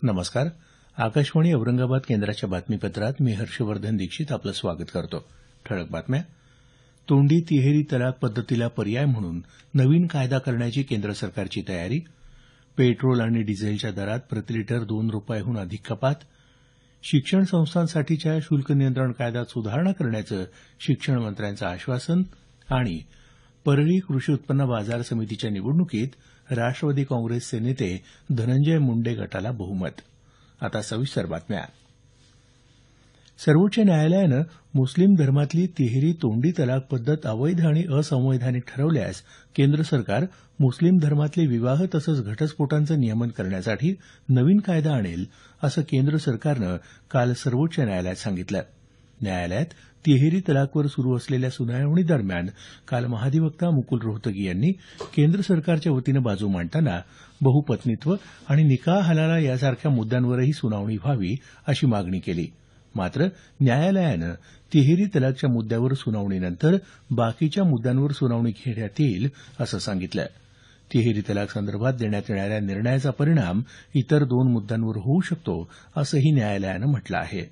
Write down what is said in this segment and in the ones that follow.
नमस्कार. आकाशवाणी औरंगाबाद केंद्राच्या बातमीपत्रात मी हर्षवर्धन दीक्षित आपलं स्वागत करतो. ठळक बातम्या. तोंडी तिहेरी तलाक पद्धतीला पर्याय म्हणून नवीन कायदा करण्याची केंद्र सरकारची तयारी. पेट्रोल आणि डिझेलच्या दरात प्रतिलिटर 2 रुपयांहून अधिक कपात. शिक्षण संस्थांसाठीच्या शुल्क नियंत्रण कायद्यात सुधारणा करण्याचं शिक्षण मंत्र्यांचं आश्वासन. आणि परळी कृषी उत्पन्न बाजार समितीच्या निवडणुकीत राष्ट्रवादी काँग्रेसचे नेते धनंजय मुंडे गटाला बहुमत. आता सविस्तर बातम्या. सर्वोच्च न्यायालयानं मुस्लिम धर्मातली तिहेरी तोंडी तलाक पद्धत अवैध आणि असंवैधानिक ठरवल्यास केंद्र सरकार मुस्लिम धर्मातले विवाह तसंच घटस्फोटांचं नियमन करण्यासाठी नवीन कायदा आणेल असं केंद्र सरकारनं काल सर्वोच्च न्यायालयात सांगितलं. न्यायालयात तिहेरी तलाकवर सुरू असलेल्या सुनावणीदरम्यान काल महाधिवक्ता मुकुल रोहतगी यांनी केंद्र सरकारच्या वतीनं बाजू मांडताना बहुपत्नीत्व आणि निकाह हलाला यासारख्या मुद्द्यांवरही सुनावणी व्हावी अशी मागणी केली. मात्र न्यायालयानं तिहेरी तलाकच्या मुद्द्यावर सुनावणीनंतर बाकीच्या मुद्द्यांवर सुनावणी घेण्यात येईल असं सांगितलं. तिहेरी तलाक संदर्भात देण्यात येणाऱ्या निर्णयाचा परिणाम इतर 2 मुद्द्यांवर होऊ शकतो असंही न्यायालयानं म्हटलं आहे.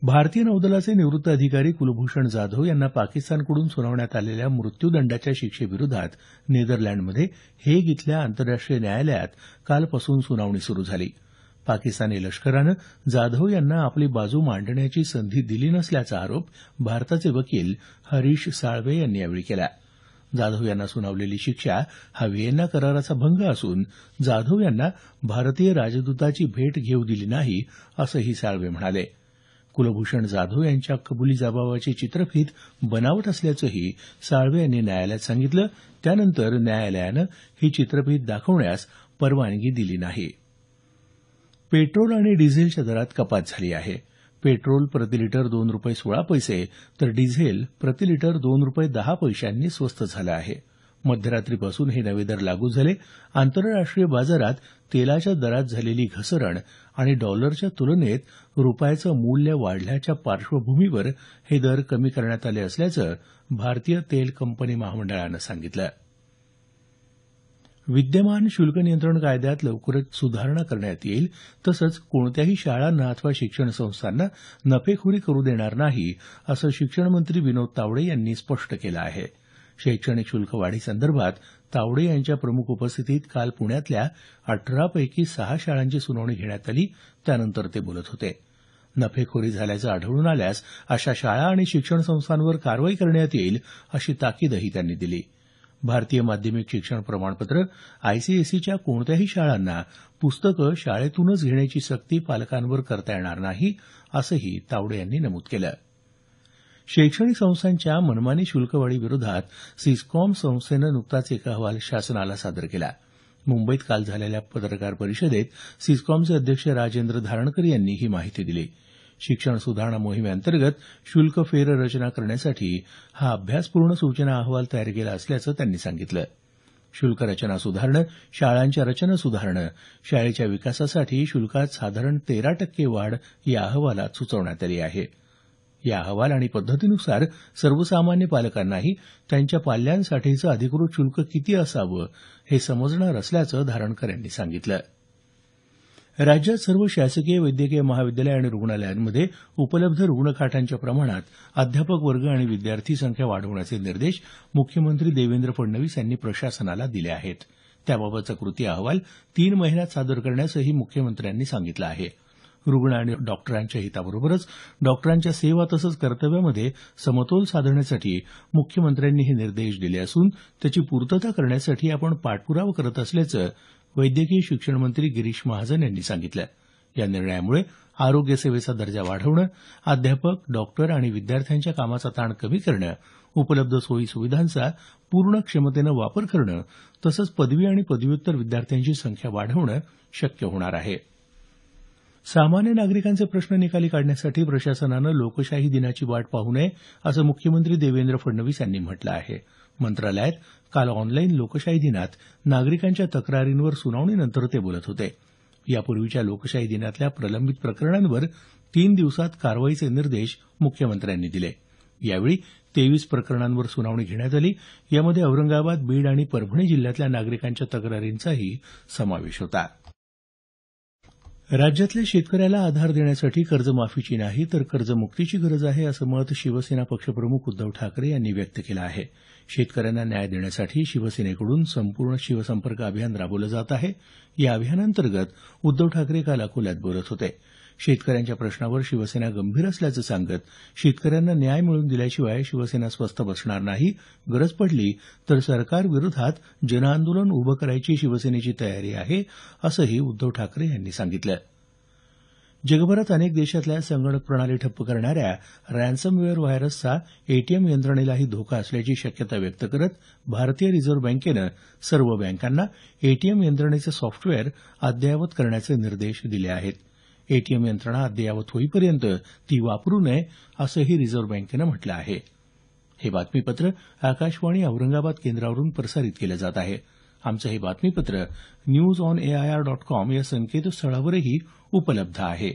भारतीय नौदलाचे निवृत्त अधिकारी कुलभूषण जाधव यांना पाकिस्तानकडून सुनावण्यात आलेल्या मृत्यूदंडाच्या शिक्षेविरोधात नेदरलँडमध्ये हेग इथल्या आंतरराष्ट्रीय न्यायालयात कालपासून सुनावणी सुरू झाली. पाकिस्तानी लष्करानं जाधव यांना आपली बाजू मांडण्याची संधी दिली नसल्याचा आरोप भारताचे वकील हरीश साळवे यांनी यावेळी केला. जाधव यांना सुनावलेली शिक्षा हा व्हिएन्ना कराराचा भंग असून जाधव यांना भारतीय राजदूताची भेट घेऊ दिली नाही असंही साळवे म्हणाले. कुलभूषण जाधव यांच्या कबुली जबाबाची चित्रफीत बनावट असल्याचंही साळवे यांनी न्यायालयात सांगितलं. त्यानंतर न्यायालयानं ही चित्रफीत दाखवण्यास परवानगी दिली नाही. पेट्रोल आणि डिझेलच्या दरात कपात झाली आहे. पेट्रोल प्रतिलिटर 2 रुपये 16 पैसे तर डिझेल प्रतिलिटर 2 रुपये 10 पैशांनी स्वस्त झालं आहे. मध्यरात्रीपासून हे नवे दर लागू झाले. आंतरराष्ट्रीय बाजारात तेलाच्या दरात झालेली घसरण आणि डॉलरच्या तुलनेत रुपयाचं मूल्य वाढल्याच्या पार्श्वभूमीवर हे दर कमी करण्यात आले असल्याचं भारतीय तेल कंपनी महामंडळानं सांगितलं. विद्यमान शुल्क नियंत्रण कायद्यात लवकरच सुधारणा करण्यात येईल तसंच कोणत्याही शाळांना अथवा शिक्षण संस्थांना नफेखोरी करू देणार नाही असं शिक्षण मंत्री विनोद तावडे यांनी स्पष्ट केलं आहे. शैक्षणिक शुल्क वाढीसंदर्भात तावडे यांच्या प्रमुख उपस्थितीत काल पुण्यातल्या 18 पैकी 6 शाळांची सुनावणी घेण्यात आली. त्यानंतर ते बोलत होते. नफेखोरी झाल्याचं आढळून आल्यास अशा शाळा आणि शिक्षण संस्थांवर कारवाई करण्यात येईल अशी ताकीदही त्यांनी दिली. भारतीय माध्यमिक शिक्षण प्रमाणपत्र आयसीएसईच्या कोणत्याही शाळांना पुस्तकं शाळेतूनच घेण्याची सक्ती पालकांवर करता येणार नाही असंही तावडे यांनी नमूद केलं. शैक्षणिक संस्थांच्या मनमानी शुल्कवाढीविरोधात सिस्कॉम संस्थेनं नुकताच एक अहवाल शासनाला सादर केला. मुंबईत काल झालेल्या पत्रकार परिषदेत सिस्कॉमचे अध्यक्ष राजेंद्र धारणकर यांनी ही माहिती दिली. शिक्षण सुधारणा मोहिमेअंतर्गत शुल्क फेररचना करण्यासाठी हा अभ्यासपूर्ण सूचना अहवाल तयार केला असल्याचं त्यांनी सांगितलं. शुल्क रचना सुधारणं, शाळांच्या रचना सुधारणं, शाळेच्या विकासासाठी शुल्कात साधारण 13% वाढ या अहवालात सुचवण्यात आली आहे. या अहवाल आणि पद्धतीनुसार सर्वसामान्य पालकांनाही त्यांच्या पाल्यांसाठीचं अधिकृत शुल्क किती असावं हे समजणार असल्याचं धारणकर यांनी सांगितलं. राज्यात सर्व शासकीय वैद्यकीय महाविद्यालय आणि रुग्णालयांमध्ये उपलब्ध रुग्णखाटांच्या प्रमाणात अध्यापक वर्ग आणि विद्यार्थी संख्या वाढवण्याचे निर्देश मुख्यमंत्री देवेंद्र फडणवीस यांनी प्रशासनाला दिले आहेत. त्याबाबतचा कृती अहवाल 3 महिन्यात सादर करण्यासही मुख्यमंत्र्यांनी सांगितलं आहे. रुग्ण आणि डॉक्टरांच्या हिताबरोबरच डॉक्टरांच्या सेवा तसंच कर्तव्यामध्ये समतोल साधण्यासाठी मुख्यमंत्र्यांनी हे निर्देश दिले असून त्याची पूर्तता करण्यासाठी आपण पाठपुरावा करत असल्याचं वैद्यकीय शिक्षण मंत्री गिरीश महाजन यांनी सांगितलं. या निर्णयामुळे आरोग्य सेवेचा दर्जा वाढवणं, अध्यापक, डॉक्टर आणि विद्यार्थ्यांच्या कामाचा ताण कमी करणं, उपलब्ध सोयी सुविधांचा पूर्ण क्षमतेनं वापर करणं तसंच पदवी आणि पदव्युत्तर विद्यार्थ्यांची संख्या वाढवणं शक्य होणार आहे. सामान्य नागरिकांचे प्रश्न निकाली काढण्यासाठी प्रशासनानं लोकशाही दिनाची वाट पाहू नये असं मुख्यमंत्री देवेंद्र फडणवीस यांनी म्हटलं आहे. मंत्रालयात काल ऑनलाईन लोकशाही दिनात नागरिकांच्या तक्रारींवर सुनावणीनंतर ते बोलत होते. यापूर्वीच्या लोकशाही दिनातल्या प्रलंबित प्रकरणांवर 3 दिवसात कारवाईचे निर्देश मुख्यमंत्र्यांनी दिले. यावेळी 23 प्रकरणांवर सुनावणी घेण्यात आली. यामध्ये औरंगाबाद, बीड आणि परभणी जिल्ह्यातल्या नागरिकांच्या तक्रारींचाही समावेश होता. राज्यातल्या शेतकऱ्याला आधार देण्यासाठी कर्जमाफीची नाही तर कर्जमुक्तीची गरज आहे असं मत शिवसेना पक्षप्रमुख उद्धव ठाकरे यांनी व्यक्त केलं आहे. शेतकऱ्यांना न्याय देण्यासाठी शिवसेनेकडून संपूर्ण शिवसंपर्क अभियान राबवलं जात आहे. या अभियानांतर्गत उद्धव ठाकरे काल अकोल्यात बोलत होते. शेतकऱ्यांच्या प्रश्नावर शिवसेना गंभीर असल्याचं सांगत शेतकऱ्यांना न्याय मिळवून दिल्याशिवाय शिवसेना स्वस्थ बसणार नाही, गरज पडली तर सरकारविरोधात जनआंदोलन उभं करायची शिवसेनेची तयारी आहे असंही उद्धव ठाकरे यांनी सांगितलं. जगभरात अनेक देशातल्या संगणक प्रणाली ठप्प करणाऱ्या रॅन्समवेअर व्हायरसचा एटीएम यंत्रणेलाही धोका असल्याची शक्यता व्यक्त करत भारतीय रिझर्व्ह बँकेनं सर्व बँकांना एटीएम यंत्रणेचं सॉफ्टवेअर अद्ययावत करण्याचे निर्देश दिले आहेत. एटीएम यंत्रणा अद्ययावत होईपर्यंत ती वापरू नये असंही रिझर्व्ह बँकेनं म्हटलं आहे. हे बातमीपत्र आकाशवाणी औरंगाबाद केंद्रावरून प्रसारित केलं जात आहे. आमचं हे बातमीपत्र newsonair.com या संकेतस्थळावरही उपलब्ध आहे.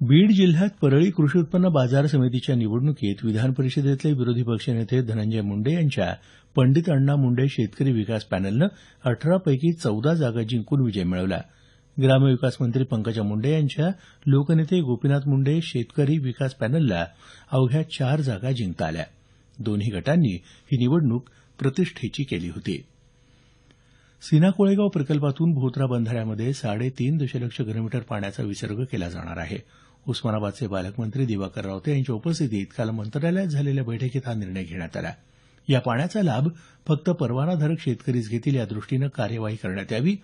बीड जिल्ह्यात परळी कृषी उत्पन्न बाजार समितीच्या निवडणुकीत विधान परिषदेतले विरोधी पक्षनेते धनंजय मुंडे यांच्या पंडित अण्णा मुंडे शेतकरी विकास पॅनलनं 18 पैकी 14 जागा जिंकून विजय मिळवला. ग्रामविकास मंत्री पंकजा मुंडे यांच्या लोकनेते गोपीनाथ मुंडे शेतकरी विकास पॅनलला अवघ्या 4 जागा जिंकता आल्या. दोन्ही गटांनी ही निवडणूक प्रतिष्ठेची केली होती. सीना कोळेगाव प्रकल्पातून भोत्रा बंधाऱ्यामध्ये 3.5 दशलक्ष घनमीटर पाण्याचा विसर्ग केला जाणार आहे. उस्मानाबादचे पालकमंत्री दिवाकर रावते यांच्या उपस्थितीत काल मंत्रालयात झालेल्या बैठकीत हा निर्णय घेण्यात आला. या पाण्याचा लाभ फक्त परवानाधारक शेतकरीच घेतील यादृष्टीनं कार्यवाही करण्यात यावी.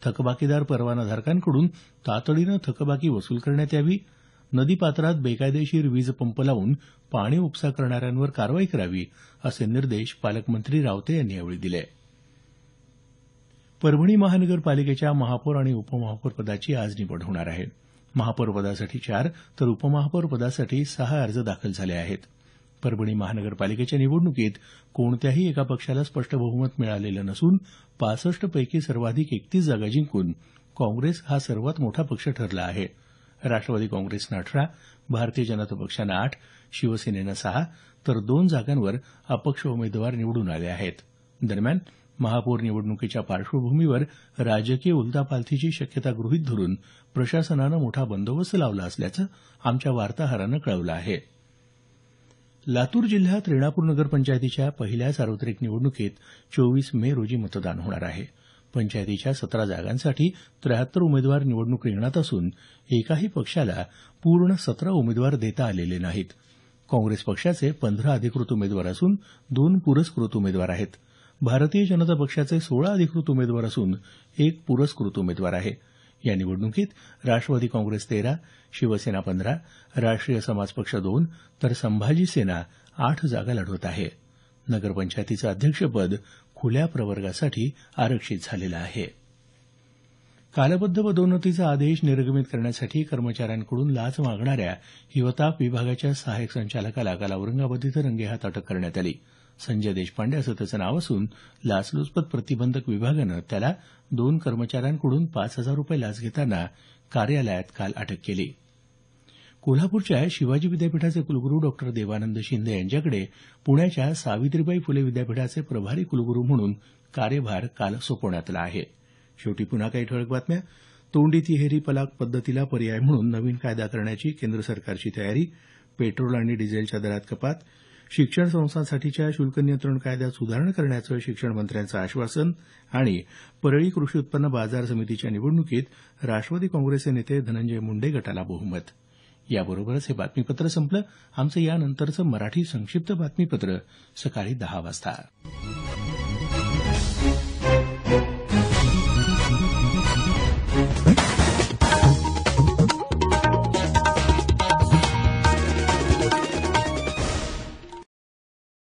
थकबाकीदार परवानाधारकांकडून तातडीनं थकबाकी वसूल करण्यात यावी. नदीपात्रात बेकायदेशीर वीज पंप लावून पाणी उपसा करणाऱ्यांवर कारवाई करावी असे निर्देश पालकमंत्री रावते यांनी यावेळी दिले. परभणी महानगरपालिकेच्या महापौर आणि उपमहापौर पदाची आज निवड होणार आहे. महापौर पदासाठी 4 तर उपमहापौर पदासाठी 6 अर्ज दाखल झाले आहेत. परभणी महानगरपालिकेच्या निवडणुकीत कोणत्याही एका पक्षाला स्पष्ट बहुमत मिळालेलं नसून 65 पैकी सर्वाधिक 31 जागा जिंकून काँग्रेस हा सर्वात मोठा पक्ष ठरला आहे. राष्ट्रवादी काँग्रेसनं 18, भारतीय जनता पक्षानं 8, शिवसेनेनं 6 तर 2 जागांवर अपक्ष उमेदवार निवडून आले आहेत. दरम्यान महापौर निवडणुकीच्या पार्श्वभूमीवर राजकीय उलथापालथीची शक्यता गृहीत धरून प्रशासनानं मोठा बंदोबस्त लावला असल्याचं आमच्या वार्ताहरानं कळवलं आहे. लातूर जिल्ह्यात रेणापूर नगरपंचायतीच्या पहिल्या सार्वत्रिक निवडणुकीत 24 मे रोजी मतदान होणार आहे. पंचायतीच्या 17 जागांसाठी 73 उमेदवार निवडणूक रिंगणात असून एकाही पक्षाला पूर्ण 17 उमेदवार देता आलेले नाहीत. काँग्रेस पक्षाचे 15 अधिकृत उमेदवार असून 2 पुरस्कृत उमेदवार आहेत. भारतीय जनता पक्षाचे 16 अधिकृत उमेदवार असून 1 पुरस्कृत उमेदवार आहे. या निवडणुकीत राष्ट्रवादी काँग्रेस 13, शिवसेना 15, राष्ट्रीय समाज पक्ष 2 तर संभाजी सेना 8 जागा लढवत आहे. नगरपंचायतीचं अध्यक्षपद खुल्या प्रवर्गासाठी आरक्षित झालेलं आहे. कालबद्ध पदोन्नतीचा आदेश निर्गमित करण्यासाठी कर्मचाऱ्यांकडून लाच मागणाऱ्या हिवताप विभागाच्या सहाय्यक संचालकाला काल औरंगाबाद इथं रंगेहात अटक करण्यात आली. संजय देशपांडे असं त्याचं नाव असून लाचलुचपत प्रतिबंधक विभागानं त्याला 2 कर्मचाऱ्यांकडून 5,000 रुपये लाच घेताना कार्यालयात काल अटक केली. कोल्हापूरच्या शिवाजी विद्यापीठाचे कुलगुरू डॉ. देवानंद शिंदे यांच्याकडे पुण्याच्या सावित्रीबाई फुले विद्यापीठाचे प्रभारी कुलगुरू म्हणून कार्यभार काल सोपवण्यात आला आहे. शेवटी पुन्हा काही ठळक बातम्या. तोंडी तिहेरी तलाक पद्धतीला पर्याय म्हणून नवीन कायदा करण्याची केंद्र सरकारची तयारी. पेट्रोल आणि डिझेलच्या दरात कपात. शिक्षण संस्थांसाठीच्या शुल्क नियंत्रण कायद्यात सुधारणा करण्याचं शिक्षण मंत्र्यांचं आश्वासन. आणि परळी कृषी उत्पन्न बाजार समितीच्या निवडणुकीत राष्ट्रवादी काँग्रेसचे नेते धनंजय मुंडे गटाला बहुमत. याबरोबरच हे बातमीपत्र संपलं. आमचं यानंतरचं मराठी संक्षिप्त बातमीपत्र सकाळी 10 वाजता.